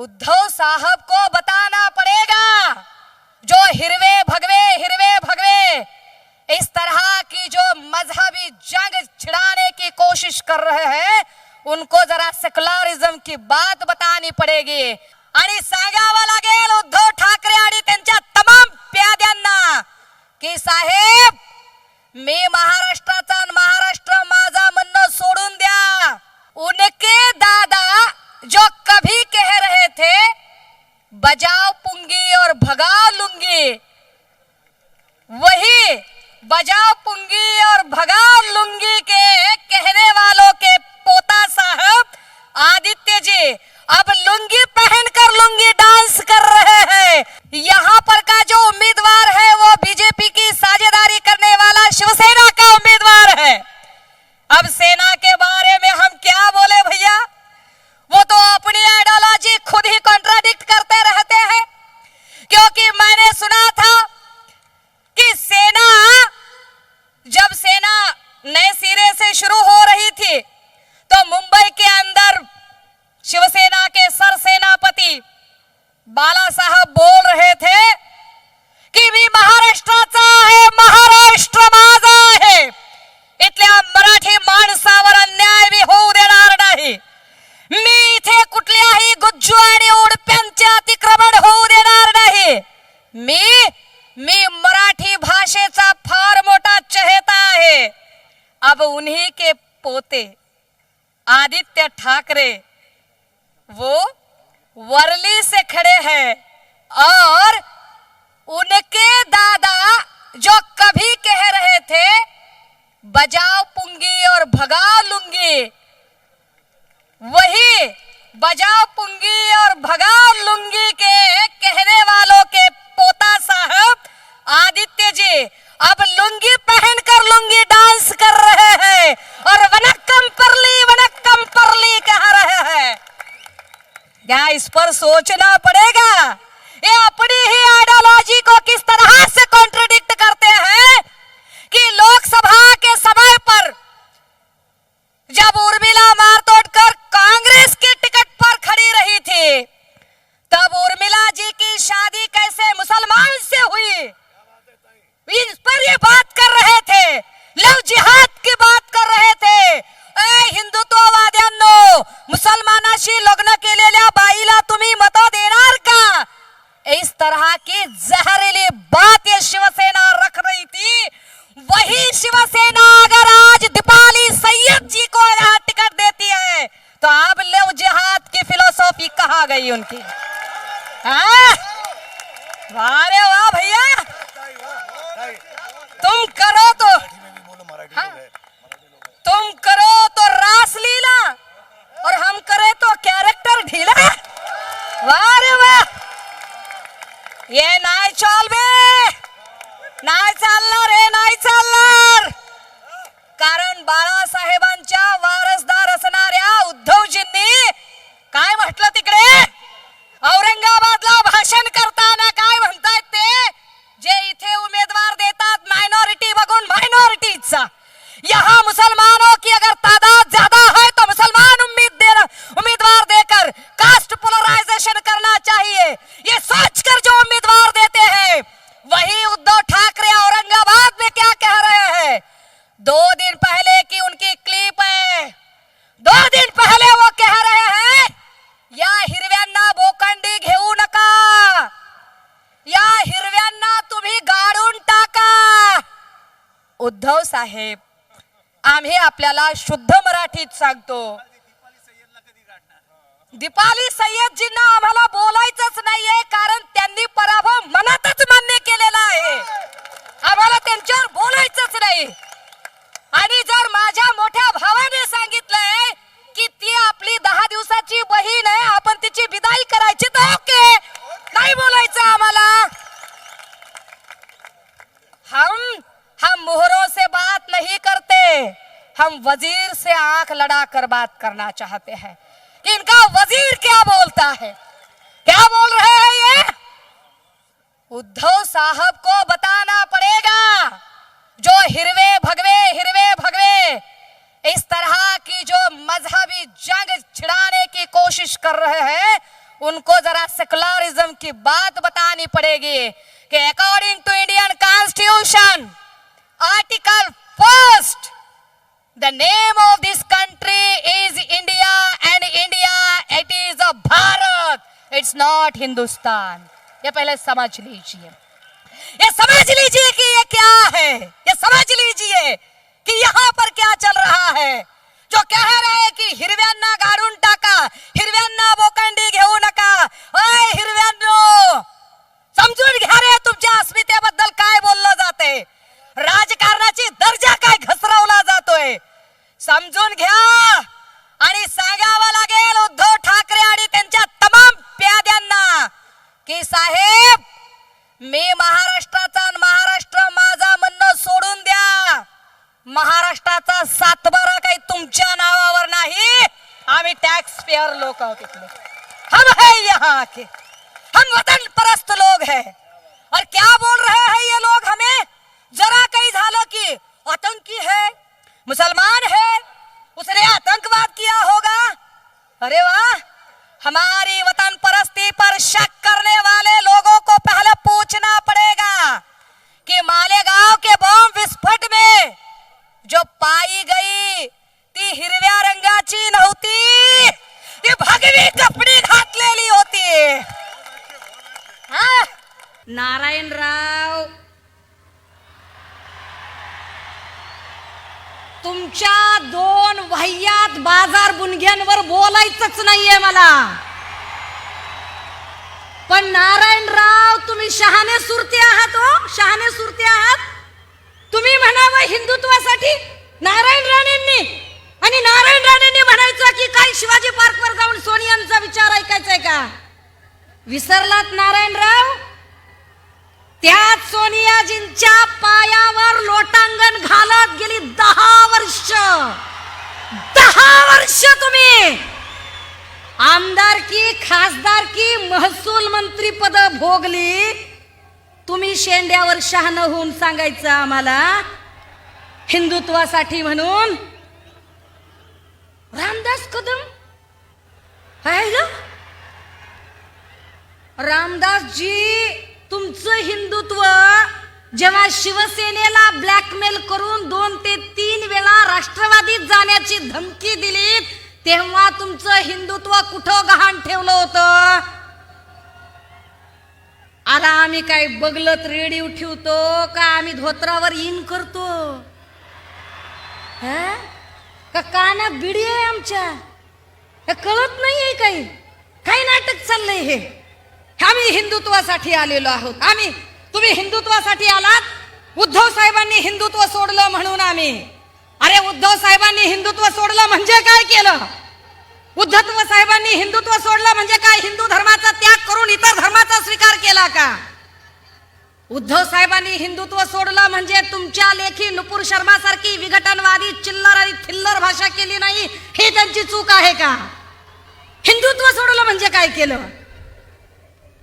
उद्धव साहब को बताना पड़ेगा, जो हिरवे भगवे इस तरह की जो मजहबी जंग छिड़ाने की कोशिश कर रहे हैं, उनको जरा सेक्युलरिझम की बात बतानी पडेगी आणि सांगावं लागेल उद्धव ठाकरे आणि त्यांच्या तमाम प्याद्यांना की साहेब, मी महाराष्ट्राचा आणि महाराष्ट्र माझा म्हणणं सोडून द्या. उनके दादा जो कभी कह रहे थे बजाओ पुंगी और भगाओ लुंगी, वही बजाओ पुंगी और भगाओ लुंगी के कहने वालों के पोता साहब आदित्य जी अब लुंगी पहनकर लुंगी डांस कर रहे हैं. यहाँ पर का जो उम्मीदवार है वो बीजेपी की साझेदारी करने वाला शिवसेना का उम्मीदवार है. अब सेना के बारे में हम क्या बोले भैया, वो तो अपनी आइडियोलॉजी खुद ही कॉन्ट्राडिक्ट करते रहते हैं. क्योंकि मैंने सुना था कि जब सेना नए सिरे से शुरू हो रही थी तो मुंबई के अंदर शिवसेना के सरसेनापति बाला साहब बोल रहे थे की मी महाराष्ट्राचा आहे, महाराष्ट्र माझा आहे, इथल्या मराठी माणसावर अन्याय बी होऊ देणार नाही, मी इथे कुठल्याही गुज्जू आणि उडप्यांचे अतिक्रमण होऊ देणार नाही, मी मराठी भाषेचा फार मोठा चहेता आहे. अब उन्हीं के पोते आदित्य ठाकरे वो वर्ली से खड़े हैं और उनके दादा जो कभी कह रहे थे बजाओ पुंगी और भगाओ लुंगी, वही बजाओ पुंगी और भगाओ लुंगी के कहने वालों के पोता साहब आदित्य जी अब लुंगी पहनकर लुंगी डांस कर रहे हैं और वनक्कम परली कह रहे हैं. क्या इस पर सोचना पड़ेगा, ये अपनी ही आइडियोलॉजी को किस तरह से कॉन्ट्रडिक्ट करते हैं कि लोकसभा के समय पर जब उर्मिला मारतोड़ कर कांग्रेस के टिकट पर खड़ी रही थी तब उर्मिला जी की शादी कैसे मुसलमान से हुई, इस पर ये बात कर रहे थे, लव जिहाद की बात कर रहे थे. हिंदुत्ववाद्यांनो, मुसलमानाशी लग्न केलेल्या बाईला तुम्ही मत देणार का, इस तरह की जहरीली बात ये शिवसेना रख रही थी. वही शिवसेना अगर आज दीपाली सैयद जी को यहाँ टिकट देती है तो अब लव जिहाद की फिलोसॉफी कहाँ गई उनकी. वारे वाह भैया, तुम करो तो रासलीला और हम करें तो कैरेक्टर ढीला. वाह रे वाह, ये नाही चालणार हे नाही चालणार. कारण बाळासाहेबांच्या वारसदार असणाऱ्या उद्धवजींनी काय म्हटलं तिकडे औरंगाबादला भाषण करताना, काय म्हणतात ते, जे इथे उमेदवार देतात माइनॉरिटी बघून माइनॉरिटीचा, यहाँ मुसलमानों की अगर तादाद ज्यादा है तो मुसलमान उम्मीदवार देकर कास्ट पोलराइजेशन करना चाहिए. ये सोचकर जो उम्मीदवार देते हैं वही उद्धव ठाकरे औरंगाबाद में क्या कह रहे हैं. 2 दिन पहले की उनकी क्लिप है, 2 दिन पहले वो कह रहे हैं या हिरव्यांना बोकंडी घेऊ नका, या हिरव्यांना तुम्ही गाडून टाका. उद्धव साहेब, आम्ही आपल्याला शुद्ध मराठीत सांगतो, दीपाली सय्यदजींना आम्हाला बोलायचंच नाहीये, कारण त्यांनी पराभव मनातच मान्य केलेला आहे. आम्हाला त्यांच्यावर बोलायचंच नाही. आणि जर माझ्या मोठ्या भावाने सांगितलंय की ती आपली 10 दिवसाची बहीण आहे, आपण तिची विदाई करायची, तर ओके, नाही बोलायचं आम्हाला. हम मोहरों से बात नहीं करते, हम वजीर से आंख लड़ा कर बात करना चाहते हैं. इनका वजीर क्या बोलता है, क्या बोल रहे हैं ये. उद्धव साहब को बताना पड़ेगा, जो हिरवे भगवे इस तरह की जो मजहबी जंग छिड़ाने की कोशिश कर रहे हैं, उनको आपको जरा सेकुलरिज्म की बात बतानी पड़ेगी कि according to Indian constitution article first, the name of this country is India and India it is a Bharat, it's not Hindustan. ये पहले समझ लीजिए, ये समझ लीजिए कि ये क्या है, ये समझ लीजिए कि यहाँ पर क्या चल रहा है. जो कह रहे हैं की हिरव्यांना गाडून टाका, हिरव्यांना बोकंडी घेऊ नका. अय हिरव्यांनो, समजून घ्या रे तुमच्या अस्मितेबद्दल काय बोललं जाते, राजकारणाची दर्जा काय घसरवला जातोय, समजून घ्या. आणि सांगावं लागेल उद्धव ठाकरे आणि त्यांच्या तमाम प्याद्यांना की साहेब, मी महाराष्ट्राचा आणि महाराष्ट्र माझा म्हणणं सोडून द्या. महाराष्ट्राचा सातबारा काही तुमच्या नावावर नाही, आम्ही टॅक्स पेयर लोक आहोत इथले. हम है यहाँ के, हम वतन परस्त लोग हैं. और क्या बोल रहे हैं ये लोग हमें, जरा कहीं झालं की आतंकी है, मुसलमान है, उसने आतंकवाद किया होगा. अरे वाह, हमारी वतन परस्ती पर शक करने वाले लोगों को पहले पूछना पड़ेगा कि मालेगांव के बॉम्ब विस्फोट में जो पाई गई ती हिरव्या रंगाची नव्हती, ती भगवी कपडी घातलेली होती. नारायणराव, तुमच्या दोन वाह्यात बाजार बुनग्यांवर बोलायचंच नाहीये मला. पण नारायणराव, तुम्ही शहाणे सुरते आहात. हो, शहाणे सुरते आहात. तुम्ही म्हणावं हिंदुत्वासाठी नारायण राणेंनी, आणि नारायण राणेंनी म्हणायचं की काय शिवाजी पार्कवर जाऊन सोनियांचा विचार ऐकायचाय का. विसरलात नारायणराव, त्यात सोनियाजींच्या पायावर लोटांगण घालत गेली 10 वर्ष. 10 वर्ष तुम्ही आमदारकी, खासदारकी, महसूल मंत्री पद भोगली. तुम्ही शेंड्यावर शहाणं होऊन सांगायचं आम्हाला हिंदुत्वासाठी म्हणून. रामदास कदम रामदासजी, तुमचं हिंदुत्व जेव्हा शिवसेनेला ब्लॅकमेल करून 2 ते 3 वेळा राष्ट्रवादीत जाण्याची धमकी दिली, तेव्हा तुमचं हिंदुत्व कुठं गहाण ठेवलं होतं. आता आम्ही काय बगलत रेडिओ ठेवतो का, आम्ही धोत्रावर इन करतो का, काना बिडी आहे आमच्या, कळत नाहीये काही, काय नाटक चाललंय हे. आम्ही हिंदुत्वासाठी आलेलो आहोत. आम्ही, तुम्ही हिंदुत्वासाठी आलात, उद्धव साहेबांनी हिंदुत्व सोडलं म्हणून आम्ही. अरे उद्धव साहेबांनी हिंदुत्व सोडलं म्हणजे काय केलं, उद्धव साहेबांनी हिंदुत्व सोडलं म्हणजे काय, हिंदू धर्माचा त्याग करून इतर धर्माचा स्वीकार केला का. उद्धव साहेबांनी हिंदुत्व सोडलं म्हणजे तुमच्या लेखी नुपूर शर्मा सारखी विघटनवादी चिल्लर आणि थिल्लर भाषा केली नाही, ही त्यांची चूक आहे का. हिंदुत्व सोडलं म्हणजे काय केलं,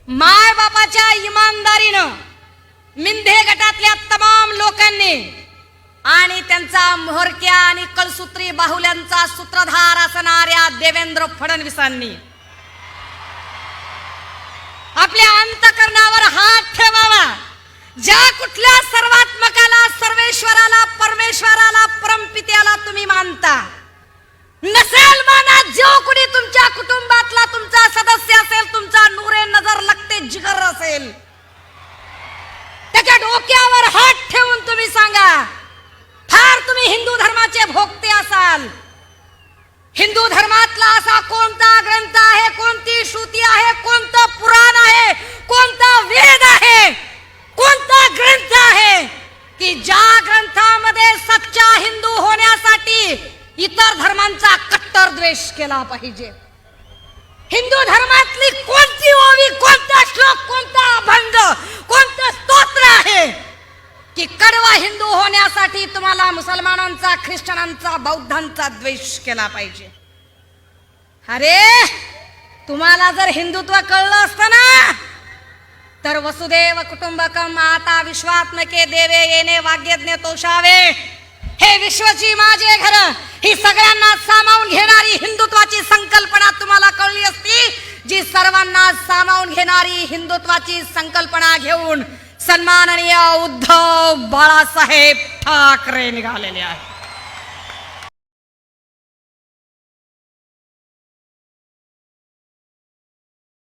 माय बापाच्या इमानदारीनं मिंधे गटातल्या तमाम लोकांनी आणि त्यांचा म्होरक्या आणि कलसूत्री बाहुल्यांचा सूत्रधार असणाऱ्या देवेंद्र फडणवीसांनी आपल्या अंतकरणावर हात ठेवावा. ज्या कुठल्या सर्वात्मकाला, सर्वेश्वराला, परमेश्वराला, परमपित्याला तुम्ही मानता, नसेल माना जो कुणी तुमच्या कुटुंबातला तुमचा सदस्य असेल, तुमचा नूरे नजर लगते जिगर असेल, त्याच्या डोक्यावर हात ठेवून तुम्ही सांगा, फार तुम्ही हिंदू धर्माचे भोगते असाल. हिंदू धर्मातला असा कोणता ग्रंथ आहे, कोणती श्रुती आहे, कोणतं पुराण आहे, कोणता वेद आहे, कोणता ग्रंथ आहे की ज्या ग्रंथामध्ये सच्चा हिंदू होण्यासाठी इतर धर्मांचा कट्टर द्वेष केला पाहिजे. हिंदू धर्मातली कोणती ओवी, कोणता श्लोक, कोणता अभंग, कोणतं स्तोत्र आहे की कडवा हिंदू होण्यासाठी तुम्हाला मुसलमानांचा, ख्रिश्चनांचा, बौद्धांचा द्वेष केला पाहिजे. अरे तुम्हाला जर हिंदुत्व कळलं असतं ना, तर वसुदेव कुटुंबकम माता विश्वात्मके देवे येणे वाग्यज्ञ तोषावे, हे विश्वची माझे घर, ही सगळ्यांना सामावून घेणारी हिंदुत्वाची संकल्पना तुम्हाला कळली असती जी सर्वांना सामावून घेणारी हिंदुत्वाची संकल्पना घेऊन सन्माननीय उद्धव बाळासाहेब ठाकरे निघालेले आहेत.